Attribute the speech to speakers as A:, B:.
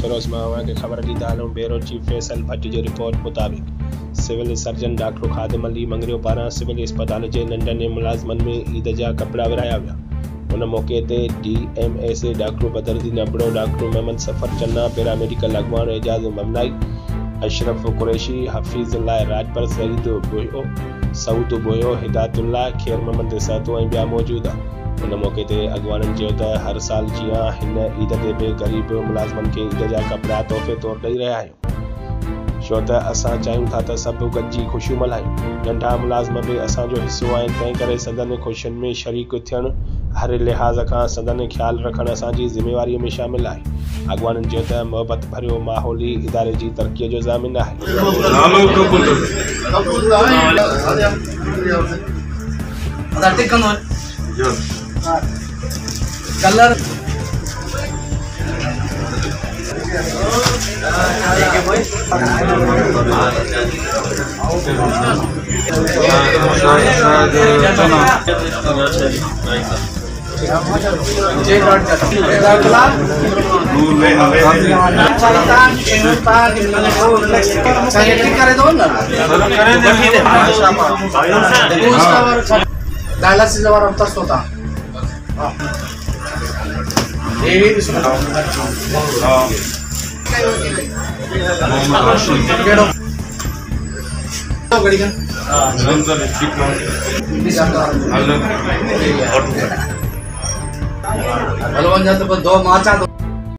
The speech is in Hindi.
A: फिरोज मावा के ख़बर ॾींदा हलूं। Bureau chief Faisal Bhatt ji report मुताबिक़ civil surgeon doctor Khadim Ali Mangrio पारां सिविल अस्पताल जे नंढनि मुलाज़मनि में ईद जा कपड़ा विराया विया। उन मौक़े ते DMS doctor Badruddin Abro, doctor Mohammad Safar Channa, paramedical अॻवान एजाज़ ममनाई, अशरफ कुरैशी, हफ़ीज़ुल्लाह राजपर, सऊद बोयो, हिदायतुल्लाह, खैर मोहम्मद सातो ऐं ॿिया मौजूद हुआ। उन मौक़े ते अॻवाननि चयो त हर साल जीअं हिन ईद ते बि ग़रीब मुलाज़मनि खे ईद जा कपड़ा तोहफ़े तौरु ॾेई रहिया आहियूं, छो त असां चाहियूं था त सभु गॾिजी ख़ुशियूं मल्हायूं। नंढा मुलाज़िम बि असांजो हिसो आहिनि, तंहिं करे सदन ख़ुशियुनि में शरीक थियणु हर लिहाज़ खां सदन ख़्यालु रखणु असांजी ज़िमेवारीअ में शामिल आहे। अॻवाननि चयो त मोहबत भरियो माहौल ई इदारे जी तरक़ीअ जो ज़ामिन आहे।
B: कलर डायलिसिस वर होताच होता। हलवान जाते पर दो माचा